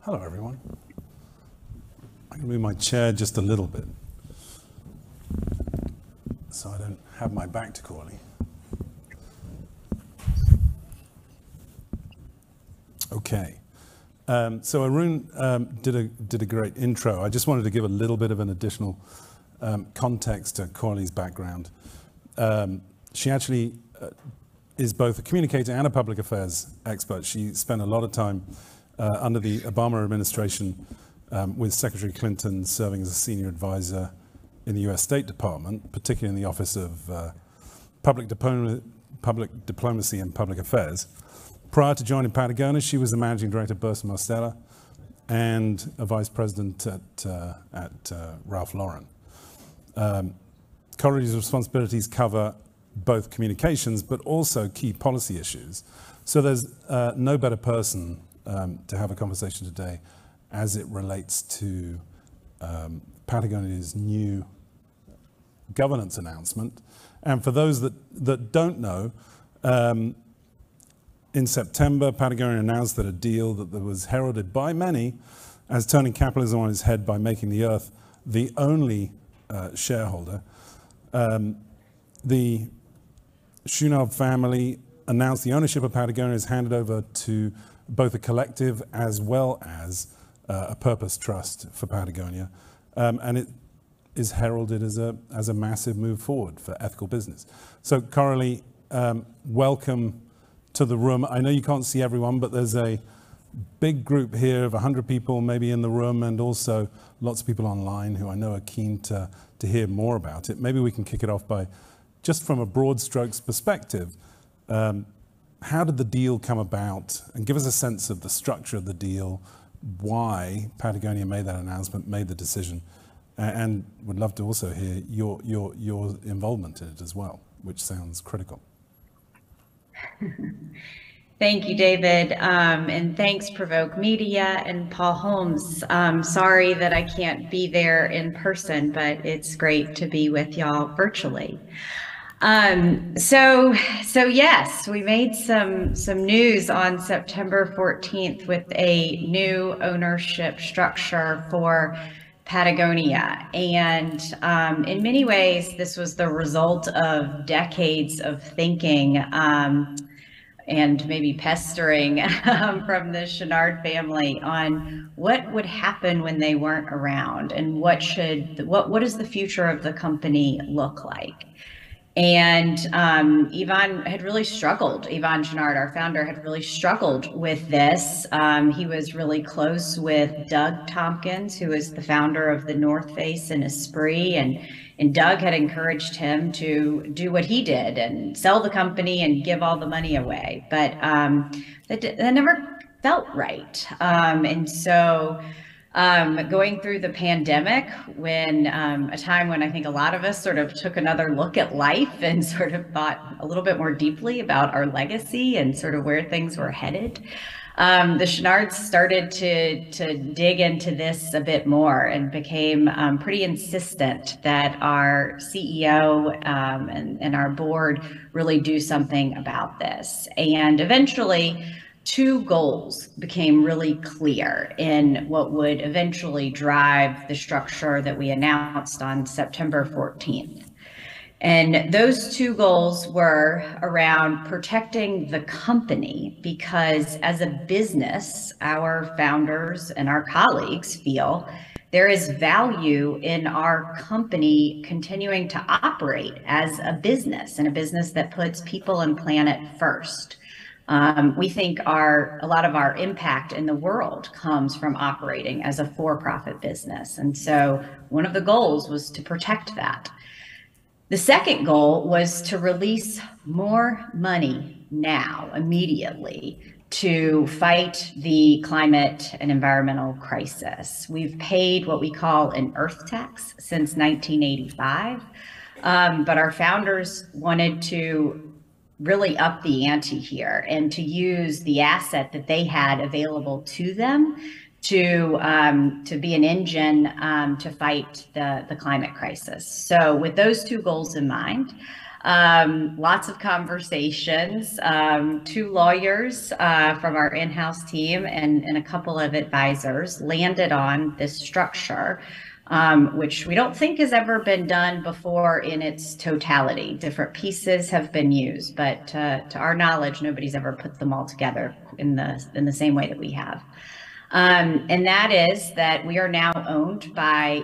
Hello, everyone. I'm going to move my chair just a little bit so I don't have my back to Corley. Okay. So Arun did a great intro. I just wanted to give a little bit of an additional context to Corley's background. She actually is both a communicator and a public affairs expert. She spent a lot of time under the Obama administration with Secretary Clinton serving as a senior advisor in the US State Department, particularly in the Office of Public Diplomacy and Public Affairs. Prior to joining Patagonia, she was the managing director of Burson Marsteller and a vice president at Ralph Lauren. Corley's responsibilities cover both communications, but also key policy issues. So there's no better person to have a conversation today as it relates to Patagonia's new governance announcement. And for those that don't know, in September, Patagonia announced that a deal that was heralded by many as turning capitalism on its head by making the Earth the only shareholder. The Chouinard family announced the ownership of Patagonia is handed over to both a collective as well as a purpose trust for Patagonia. And it is heralded as a massive move forward for ethical business. So Corley, welcome to the room. I know you can't see everyone, but there's a big group here of 100 people maybe in the room, and also lots of people online who I know are keen to hear more about it. Maybe we can kick it off by, just from a broad strokes perspective, how did the deal come about? And give us a sense of the structure of the deal, why Patagonia made that announcement, made the decision, and would love to also hear your involvement in it as well, which sounds critical. Thank you, David, and thanks Provoke Media and Paul Holmes. Sorry that I can't be there in person, but it's great to be with y'all virtually. So yes, we made some news on September 14th with a new ownership structure for Patagonia. And in many ways, this was the result of decades of thinking and maybe pestering from the Chouinard family on what would happen when they weren't around, and what does the future of the company look like. And Yvon had really struggled. Yvon Chouinard, our founder, had really struggled with this. He was really close with Doug Tompkins, who is the founder of the North Face and Esprit, and Doug had encouraged him to do what he did and sell the company and give all the money away. But that never felt right. And so going through the pandemic, when a time when I think a lot of us sort of took another look at life and sort of thought a little bit more deeply about our legacy and sort of where things were headed, the Chouinards started to dig into this a bit more and became pretty insistent that our CEO and our board really do something about this. And eventually, two goals became really clear in what would eventually drive the structure that we announced on September 14th. And those two goals were around protecting the company, because as a business, our founders and our colleagues feel there is value in our company continuing to operate as a business, and a business that puts people and planet first. We think a lot of our impact in the world comes from operating as a for-profit business. And so one of the goals was to protect that. The second goal was to release more money now, immediately, to fight the climate and environmental crisis. We've paid what we call an earth tax since 1985, but our founders wanted to really up the ante here and to use the asset that they had available to them to be an engine to fight the climate crisis. So with those two goals in mind, Lots of conversations, two lawyers from our in-house team and a couple of advisors landed on this structure, which we don't think has ever been done before in its totality. Different pieces have been used, but to our knowledge, nobody's ever put them all together in the same way that we have. And that is that we are now owned by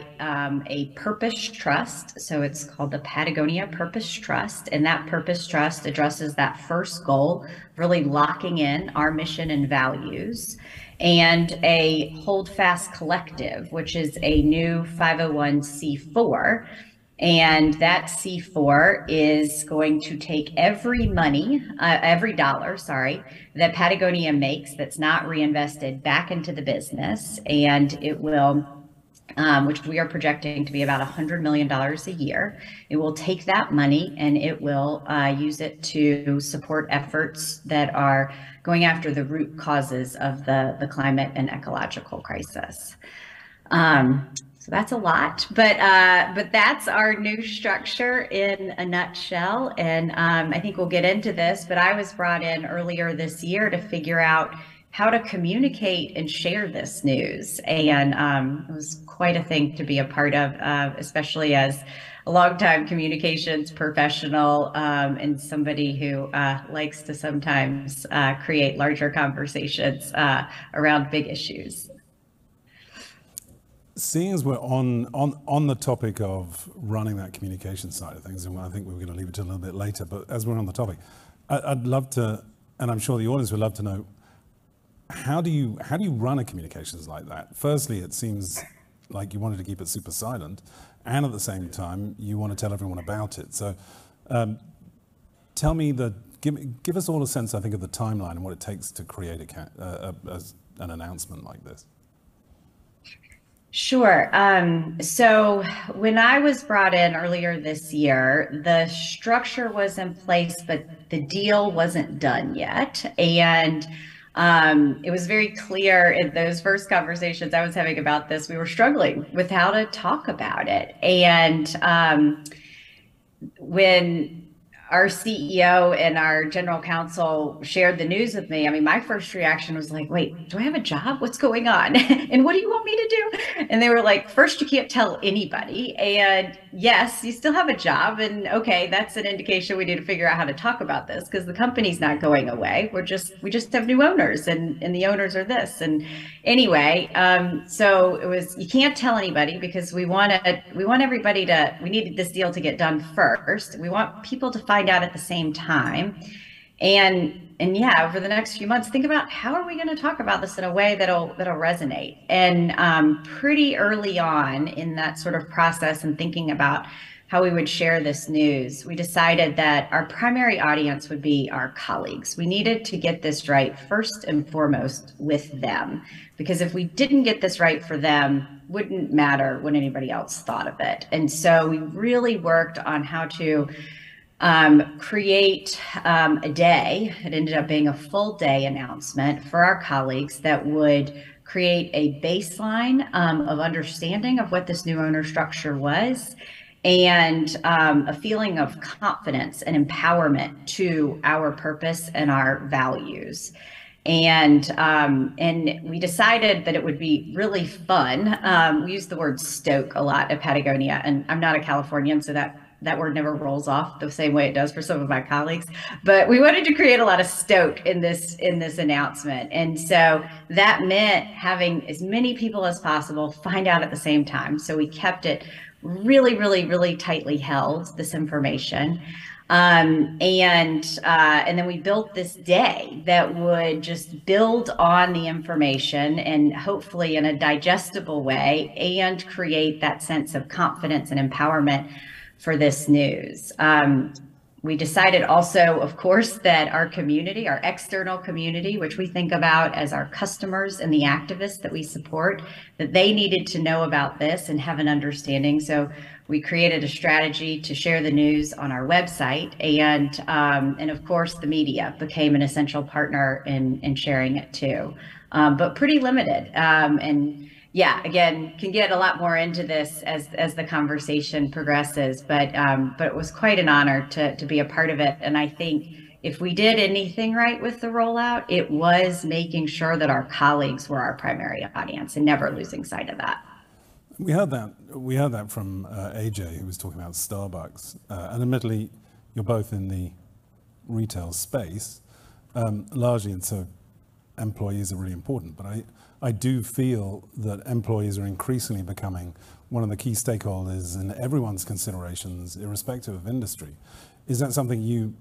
a purpose trust. So it's called the Patagonia Purpose Trust. And that purpose trust addresses that first goal, really locking in our mission and values, and a Hold Fast Collective, which is a new 501c4. And that C4 is going to take every dollar, that Patagonia makes that's not reinvested back into the business. And it will, which we are projecting to be about $100 million a year. It will take that money and it will use it to support efforts that are going after the root causes of the climate and ecological crisis. So that's a lot, but that's our new structure in a nutshell. And I think we'll get into this, but I was brought in earlier this year to figure out how to communicate and share this news. And it was quite a thing to be a part of, especially as a longtime communications professional and somebody who likes to sometimes create larger conversations around big issues. Seeing as we're on the topic of running that communication side of things, and I think we were going to leave it to a little bit later, but as we're on the topic, I'd love to, and I'm sure the audience would love to know, how do you run a communications like that? Firstly, it seems like you wanted to keep it super silent, and at the same time, you want to tell everyone about it. So tell me, give us all a sense, I think, of the timeline and what it takes to create an announcement like this. Sure. So when I was brought in earlier this year, the structure was in place, but the deal wasn't done yet. And it was very clear in those first conversations I was having about this, we were struggling with how to talk about it. And when our CEO and our general counsel shared the news with me, I mean, my first reaction was like, wait, do I have a job? What's going on? And what do you want me to do? And they were like, first, you can't tell anybody. And yes, you still have a job. And okay, that's an indication we need to figure out how to talk about this because the company's not going away. We just have new owners and the owners are this. And anyway, so it was, you can't tell anybody because we want everybody we needed this deal to get done first. We want people to find out at the same time. And yeah, over the next few months, think about how are we going to talk about this in a way that'll resonate. And pretty early on in that sort of process and thinking about how we would share this news, we decided that our primary audience would be our colleagues. We needed to get this right first and foremost with them, because if we didn't get this right for them, wouldn't matter what anybody else thought of it. And so we really worked on how to create a day. It ended up being a full day announcement for our colleagues that would create a baseline of understanding of what this new owner structure was, and a feeling of confidence and empowerment to our purpose and our values. And we decided that it would be really fun. We use the word stoke a lot at Patagonia, and I'm not a Californian, so that word never rolls off the same way it does for some of my colleagues, but we wanted to create a lot of stoke in this announcement. And so that meant having as many people as possible find out at the same time. So we kept it really, really, really tightly held, this information. And then we built this day that would just build on the information and hopefully in a digestible way and create that sense of confidence and empowerment for this news. We decided also, of course, that our community, our external community, which we think about as our customers and the activists that we support, that they needed to know about this and have an understanding. So we created a strategy to share the news on our website, and of course, the media became an essential partner in sharing it too, but pretty limited. And yeah, again, can get a lot more into this as the conversation progresses, but it was quite an honor to be a part of it. And I think if we did anything right with the rollout, it was making sure that our colleagues were our primary audience and never losing sight of that. We heard that. We heard that from AJ, who was talking about Starbucks. And admittedly, you're both in the retail space, largely, and so employees are really important. But I do feel that employees are increasingly becoming one of the key stakeholders in everyone's considerations, irrespective of industry. Is that something you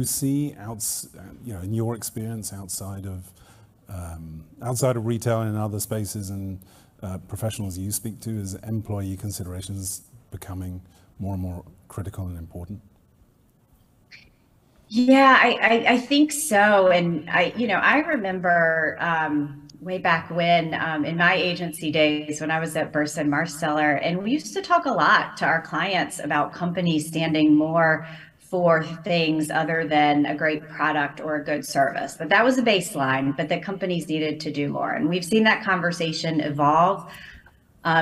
see in your experience outside of retail and in other spaces and professionals you speak to? Is employee considerations becoming more and more critical and important? Yeah, I think so. And I remember way back when in my agency days when I was at Burson Marsteller, and we used to talk a lot to our clients about companies standing more for things other than a great product or a good service. That was a baseline, but that companies needed to do more. And we've seen that conversation evolve.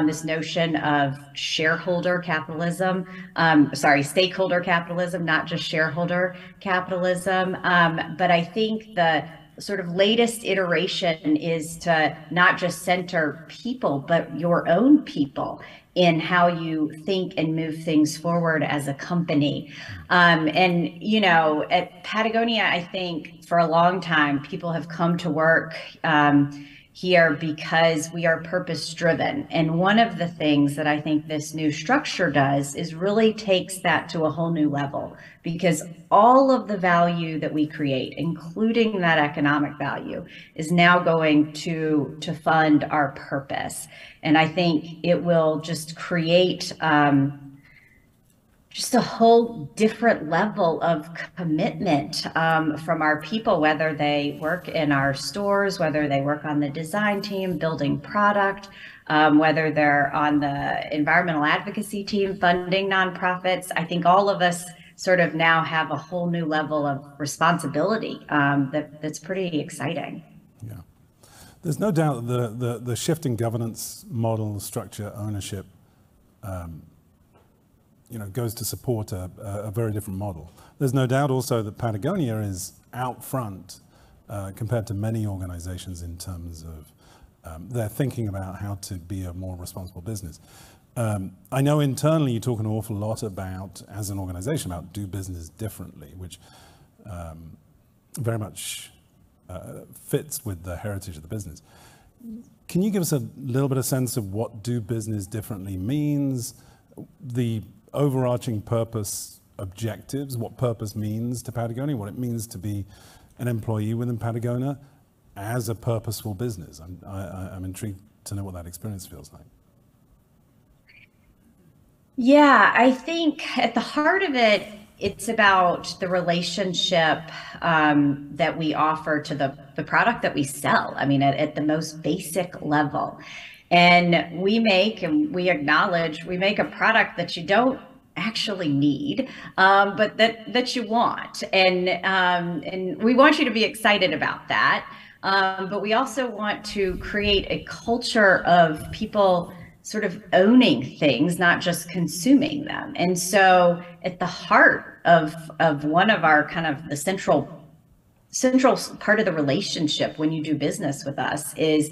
This notion of shareholder capitalism, stakeholder capitalism, not just shareholder capitalism. But I think the sort of latest iteration is to not just center people, but your own people in how you think and move things forward as a company. At Patagonia, I think for a long time, people have come to work here because we are purpose driven. And one of the things that I think this new structure does is really takes that to a whole new level, because all of the value that we create, including that economic value, is now going to fund our purpose. And I think it will just create just a whole different level of commitment from our people, whether they work in our stores, whether they work on the design team, building product, whether they're on the environmental advocacy team, funding nonprofits. I think all of us sort of now have a whole new level of responsibility that's pretty exciting. Yeah. There's no doubt the shift in governance model, structure, ownership, goes to support a very different model. There's no doubt also that Patagonia is out front compared to many organizations in terms of their thinking about how to be a more responsible business. I know internally you talk an awful lot about, as an organization, about do business differently, which very much fits with the heritage of the business. Can you give us a little bit of sense of what do business differently means, the overarching purpose objectives, what purpose means to Patagonia, what it means to be an employee within Patagonia as a purposeful business? I'm intrigued to know what that experience feels like. Yeah, I think at the heart of it, it's about the relationship that we offer to the product that we sell. I mean, at the most basic level. And we acknowledge we make a product that you don't actually need, but that you want. And we want you to be excited about that. But we also want to create a culture of people sort of owning things, not just consuming them. And so at the heart of one of our kind of the central part of the relationship when you do business with us is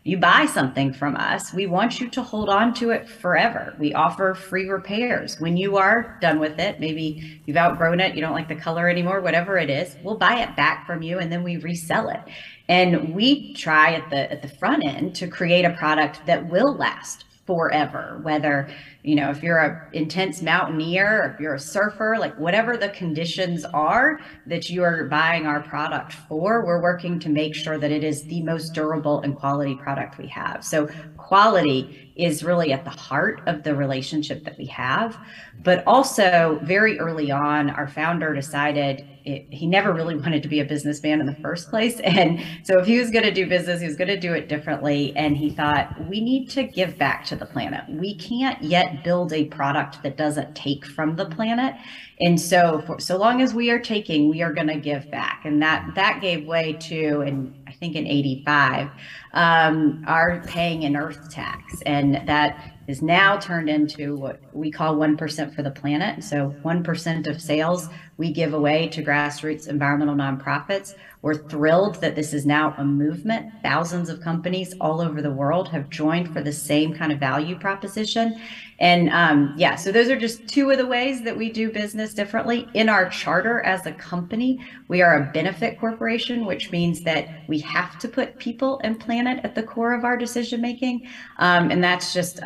you buy something from us, we want you to hold on to it forever. We offer free repairs. When you are done with it, maybe you've outgrown it, you don't like the color anymore, whatever it is, we'll buy it back from you and then we resell it. And we try at the front end to create a product that will last forever, whether, if you're an intense mountaineer, or if you're a surfer, like whatever the conditions are that you are buying our product for, we're working to make sure that it is the most durable and quality product we have. So quality is really at the heart of the relationship that we have. But also very early on, our founder decided he never really wanted to be a businessman in the first place. And so if he was going to do business, he was going to do it differently. And he thought, we need to give back to the planet. We can't yet build a product that doesn't take from the planet. And so long as we are taking, we are going to give back. And that gave way to, and I think in 85, are paying an earth tax. And that is now turned into what we call 1% for the planet. So 1% of sales we give away to grassroots environmental nonprofits. We're thrilled that this is now a movement. Thousands of companies all over the world have joined for the same kind of value proposition. And yeah, so those are just two of the ways that we do business differently. In our charter as a company, we are a benefit corporation, which means that we have to put people and planet at the core of our decision making. And that's just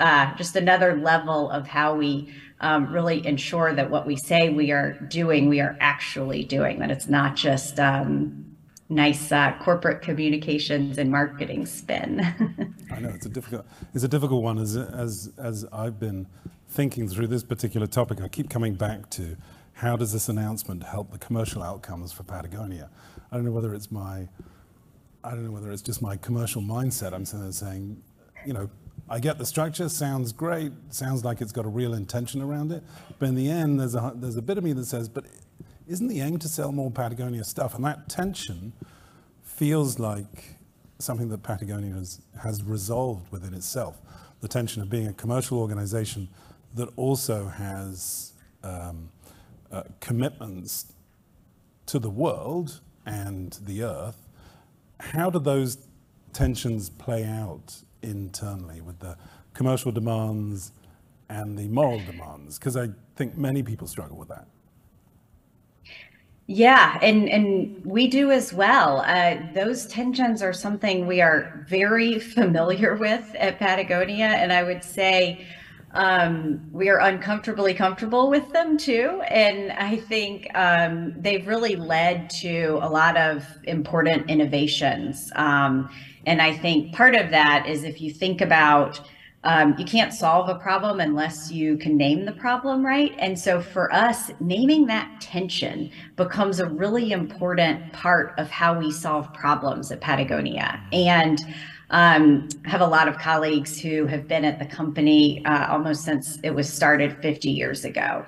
another level of how we really ensure that what we say we are doing, we are actually doing, that it's not just nice corporate communications and marketing spin. I know it's a difficult one. As I've been thinking through this particular topic, I keep coming back to how does this announcement help the commercial outcomes for Patagonia? I don't know whether it's just my commercial mindset. I'm sitting there saying, you know, I get the structure, sounds great, sounds like it's got a real intention around it, but in the end, there's a bit of me that says, but isn't the aim to sell more Patagonia stuff? And that tension feels like something that Patagonia has resolved within itself. The tension of being a commercial organization that also has commitments to the world and the earth. How do those tensions play out internally with the commercial demands and the moral demands? Because I think many people struggle with that. Yeah, and we do as well. Those tensions are something we are very familiar with at Patagonia, and I would say we are uncomfortably comfortable with them too. And I think they've really led to a lot of important innovations. And I think part of that is if you think about you can't solve a problem unless you can name the problem, right? And so for us, naming that tension becomes a really important part of how we solve problems at Patagonia. And have a lot of colleagues who have been at the company almost since it was started 50 years ago.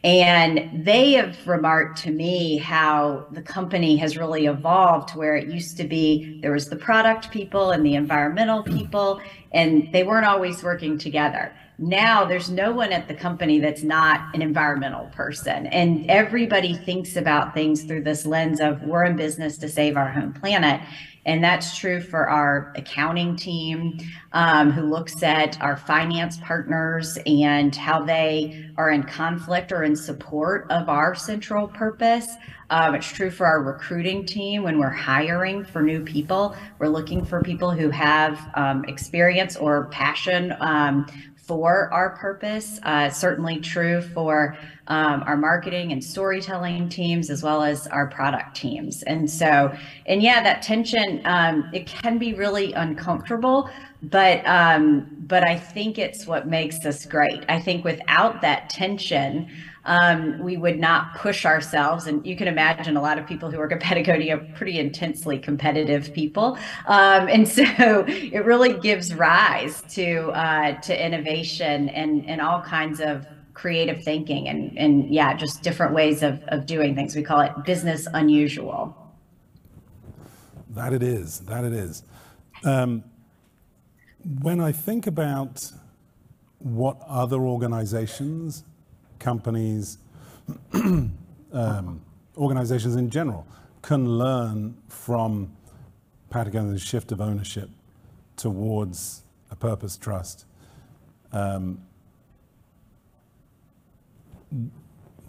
And they have remarked to me how the company has really evolved to where it used to be there was the product people and the environmental people, and they weren't always working together. Now there's no one at the company that's not an environmental person, and everybody thinks about things through this lens of we're in business to save our home planet. And that's true for our accounting team, who looks at our finance partners and how they are in conflict or in support of our central purpose. It's true for our recruiting team when we're hiring for new people. We're looking for people who have experience or passion for our purpose. Certainly true for our marketing and storytelling teams, as well as our product teams. And yeah, that tension, it can be really uncomfortable, but I think it's what makes us great. I think without that tension, we would not push ourselves. And you can imagine a lot of people who work at Patagonia are pretty intensely competitive people. And so it really gives rise to innovation and all kinds of creative thinking and yeah, just different ways of doing things. We call it business unusual. That it is. When I think about what other organizations, companies, organizations in general can learn from Patagonia's shift of ownership towards a purpose trust,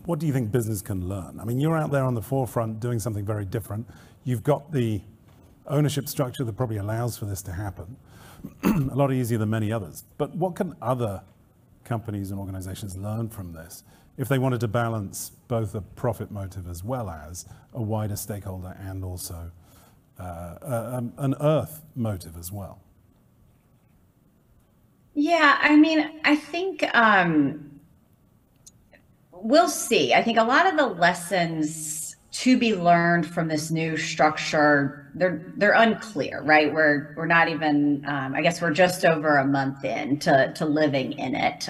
what do you think business can learn? I mean, you're out there on the forefront doing something very different. You've got the ownership structure that probably allows for this to happen, a lot easier than many others. But what can other companies and organizations learn from this if they wanted to balance both a profit motive as well as a wider stakeholder and also an earth motive as well? Yeah, I mean, I think we'll see. I think a lot of the lessons to be learned from this new structure, they're unclear, right? We're not even, I guess we're just over a month in to living in it.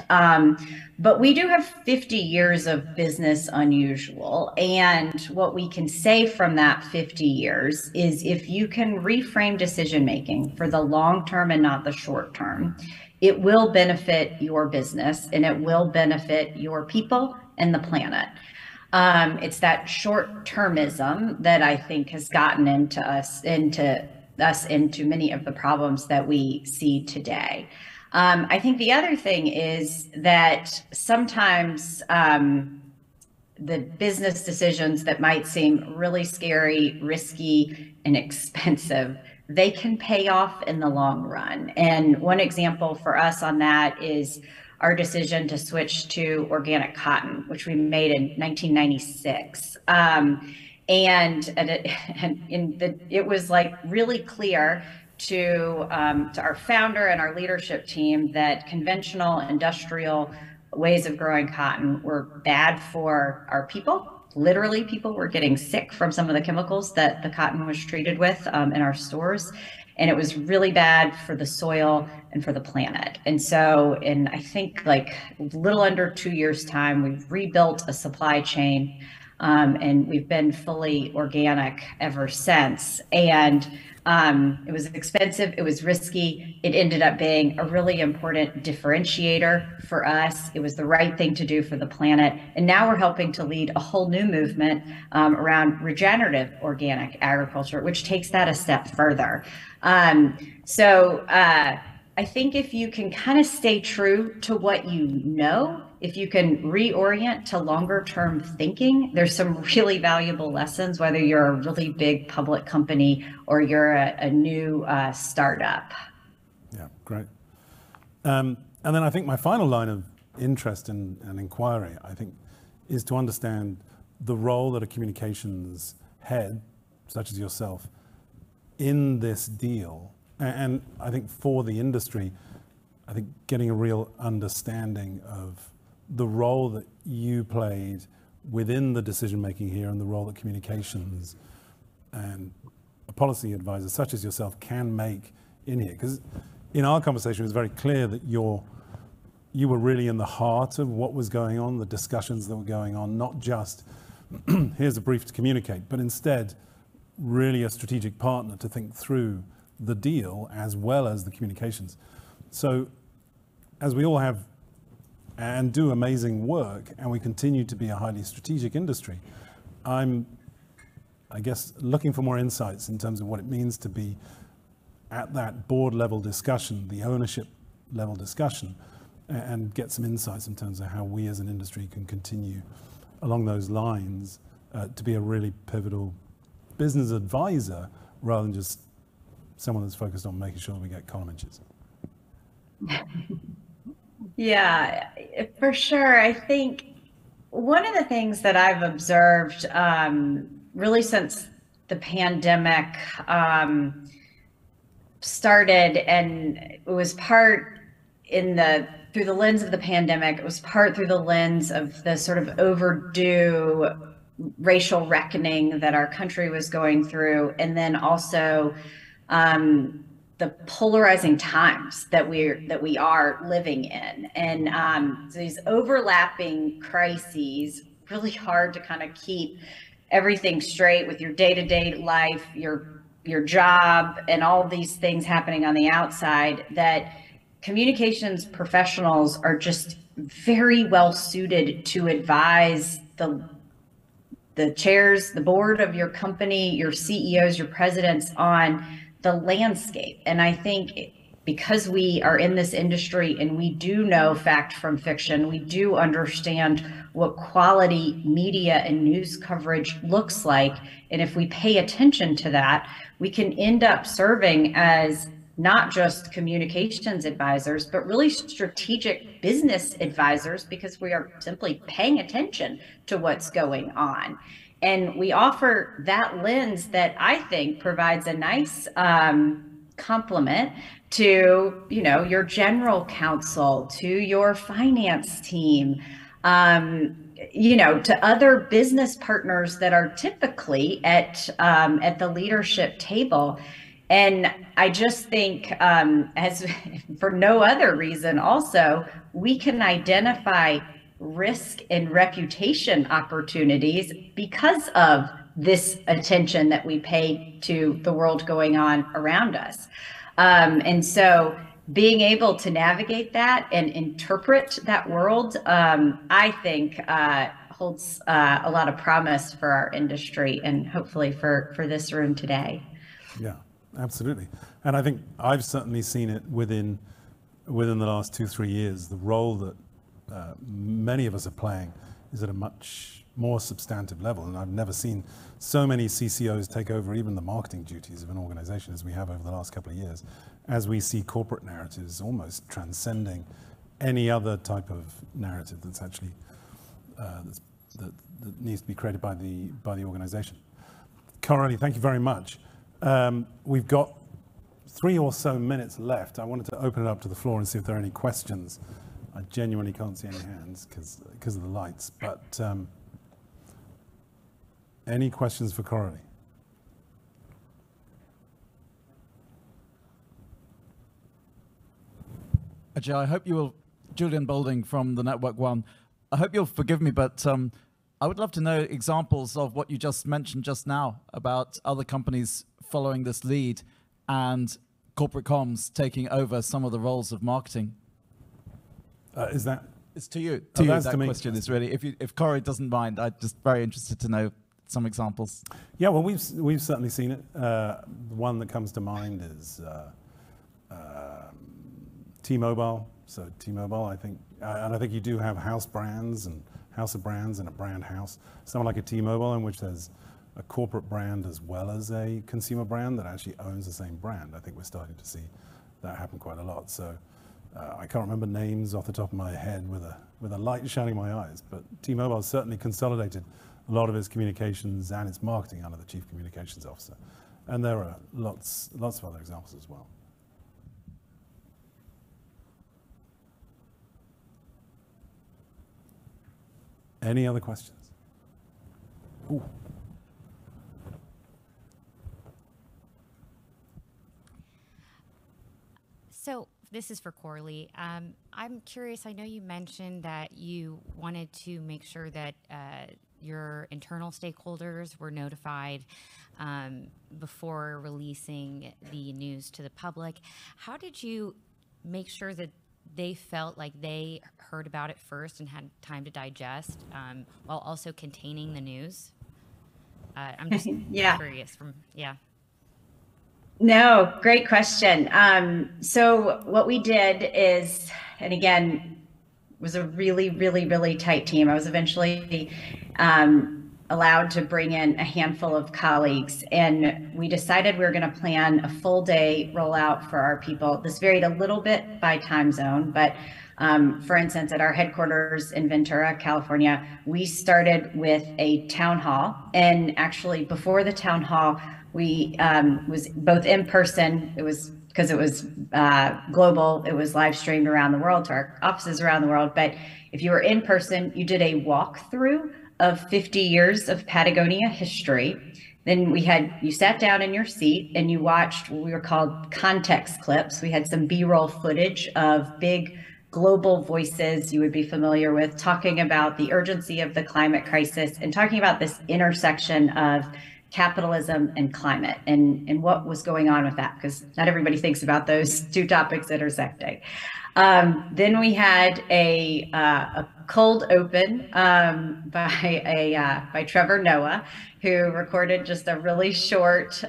But we do have 50 years of business unusual. And what we can say from that 50 years is if you can reframe decision making for the long term and not the short term, it will benefit your business and it will benefit your people and the planet. It's that short termism that I think has gotten into many of the problems that we see today. I think the other thing is that sometimes the business decisions that might seem really scary, risky, and expensive, they can pay off in the long run. And one example for us on that is our decision to switch to organic cotton, which we made in 1996. It was like really clear to our founder and our leadership team that conventional industrial ways of growing cotton were bad for our people. Literally, people were getting sick from some of the chemicals that the cotton was treated with in our stores. And it was really bad for the soil and for the planet. And so in, I think, like a little under 2 years' time, we've rebuilt a supply chain, and we've been fully organic ever since. And it was expensive, it was risky. It ended up being a really important differentiator for us. It was the right thing to do for the planet. And now we're helping to lead a whole new movement around regenerative organic agriculture, which takes that a step further. I think if you can kind of stay true to what you know, if you can reorient to longer term thinking, there's some really valuable lessons, whether you're a really big public company or you're a new startup. Yeah, great. And then I think my final line of interest and inquiry, I think, is to understand the role that a communications head, such as yourself, in this deal. And I think for the industry, I think getting a real understanding of the role that you played within the decision making here and the role that communications and a policy advisor such as yourself can make in here. Because in our conversation, it was very clear that you were really in the heart of what was going on, the discussions that were going on, not just here's a brief to communicate, but instead really a strategic partner to think through the deal as well as the communications. So as we all have and do amazing work and we continue to be a highly strategic industry, I'm, I guess, looking for more insights in terms of what it means to be at that board level discussion, the ownership level discussion, and get some insights in terms of how we as an industry can continue along those lines to be a really pivotal business advisor rather than just someone that's focused on making sure that we get column inches. Yeah, for sure. I think one of the things that I've observed really since the pandemic started, and it was part through the lens of the pandemic, it was part through the lens of the sort of overdue racial reckoning that our country was going through, and then also the polarizing times that we are living in, and so these overlapping crises, really hard to kind of keep everything straight with your day-to-day life, your job, and all these things happening on the outside, that communications professionals are just very well suited to advise the chairs, the board of your company, your CEOs, your presidents on the landscape. And I think because we are in this industry and we do know fact from fiction, we do understand what quality media and news coverage looks like. And if we pay attention to that, we can end up serving as not just communications advisors, but really strategic business advisors, because we are simply paying attention to what's going on. And we offer that lens that I think provides a nice complement to, your general counsel, to your finance team, to other business partners that are typically at the leadership table. And I just think, as for no other reason, also, we can identify risk and reputation opportunities because of this attention that we pay to the world going on around us. And so being able to navigate that and interpret that world, I think, holds a lot of promise for our industry and hopefully for this room today. Yeah, absolutely. And I think I've certainly seen it within the last 2-3 years. The role that many of us are playing is at a much more substantive level. And I've never seen so many CCOs take over even the marketing duties of an organization as we have over the last couple of years, as we see corporate narratives almost transcending any other type of narrative that's actually that needs to be created by the organization. Coralie, thank you very much. We've got 3 or so minutes left. I wanted to open it up to the floor and see if there are any questions. I genuinely can't see any hands because of the lights, but any questions for Coralie? Ajay, I hope you will, Julian Bolding from the Network One. I hope you'll forgive me, but I would love to know examples of what you just mentioned just now about other companies following this lead and corporate comms taking over some of the roles of marketing. Is that? It's to you. To you, that to me. question is really, if Corey doesn't mind, I'm just very interested to know some examples. Yeah, well, we've certainly seen it. The one that comes to mind is T-Mobile. So T-Mobile, I think, and I think you do have house brands and house of brands and a brand house. Someone like a T-Mobile in which there's a corporate brand as well as a consumer brand that actually owns the same brand. I think we're starting to see that happen quite a lot. So I can't remember names off the top of my head with a light shining in my eyes, but T-Mobile has certainly consolidated a lot of its communications and its marketing under the Chief Communications Officer. And there are lots of other examples as well. Any other questions? Ooh. So this is for Coralie. I'm curious, I know you mentioned that you wanted to make sure that your internal stakeholders were notified before releasing the news to the public. How did you make sure that they felt like they heard about it first and had time to digest while also containing the news? I'm just curious No, great question. So what we did is, and again, was a really, really, really tight team. I was eventually allowed to bring in a handful of colleagues, and we decided we were going to plan a full day rollout for our people. This varied a little bit by time zone, but for instance, at our headquarters in Ventura, California, we started with a town hall, and actually before the town hall, we was both in person. It was because it was global. It was live streamed around the world to our offices around the world. But if you were in person, you did a walkthrough of 50 years of Patagonia history. Then you sat down in your seat and you watched what we were called context clips. We had some B-roll footage of big global voices you would be familiar with talking about the urgency of the climate crisis and talking about this intersection of capitalism and climate and what was going on with that, because not everybody thinks about those two topics intersecting. Then we had a cold open by Trevor Noah, who recorded just a really short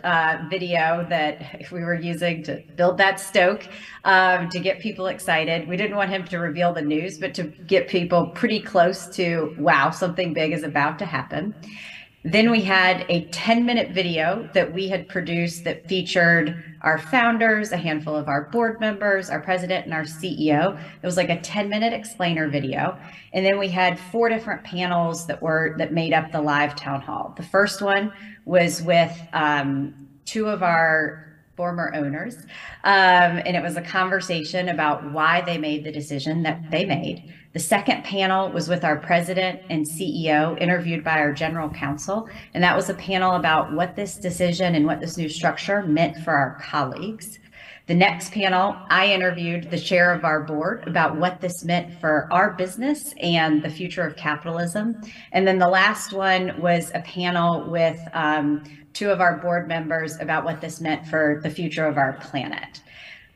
video that we were using to build that stoke, to get people excited. We didn't want him to reveal the news, but to get people pretty close to, wow, something big is about to happen. Then we had a 10-minute video that we had produced that featured our founders, a handful of our board members, our president, and our CEO. It was like a 10-minute explainer video. And then we had 4 different panels that made up the live town hall. The first one was with 2 of our former owners. And it was a conversation about why they made the decision that they made. The second panel was with our president and CEO, interviewed by our general counsel. And that was a panel about what this decision and what this new structure meant for our colleagues. The next panel, I interviewed the chair of our board about what this meant for our business and the future of capitalism. And then the last one was a panel with two of our board members about what this meant for the future of our planet.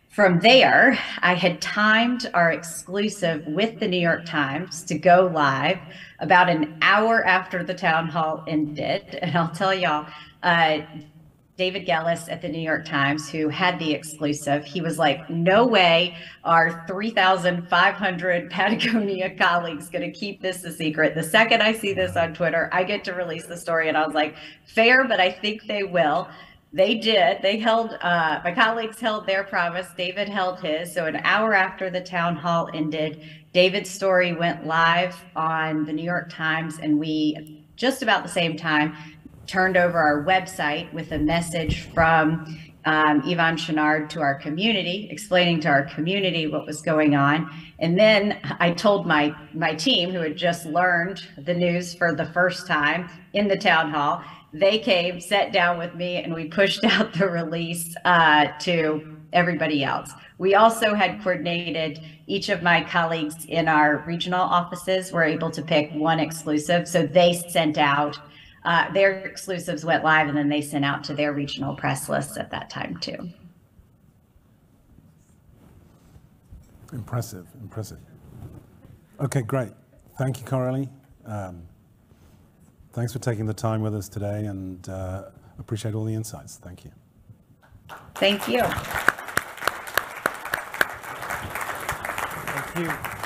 From there, I had timed our exclusive with the New York Times to go live about an hour after the town hall ended. And I'll tell y'all, David Gellis at the New York Times, who had the exclusive, he was like, no way are 3,500 Patagonia colleagues going to keep this a secret. The second I see this on Twitter, I get to release the story. And I was like, fair, but I think they will. They did. They held, my colleagues held their promise. David held his. So an hour after the town hall ended, David's story went live on the New York Times, and we, just about the same time, turned over our website with a message from Yvonne Chenard to our community, explaining to our community what was going on. And then I told my team, who had just learned the news for the first time in the town hall, they came, sat down with me, and we pushed out the release to everybody else. We also had coordinated, each of my colleagues in our regional offices were able to pick one exclusive. So they sent out their exclusives, went live, and then they sent out to their regional press lists at that time too. Impressive, impressive. Okay, great. Thank you, Coralie. Thanks for taking the time with us today, and appreciate all the insights. Thank you. Thank you. Thank you.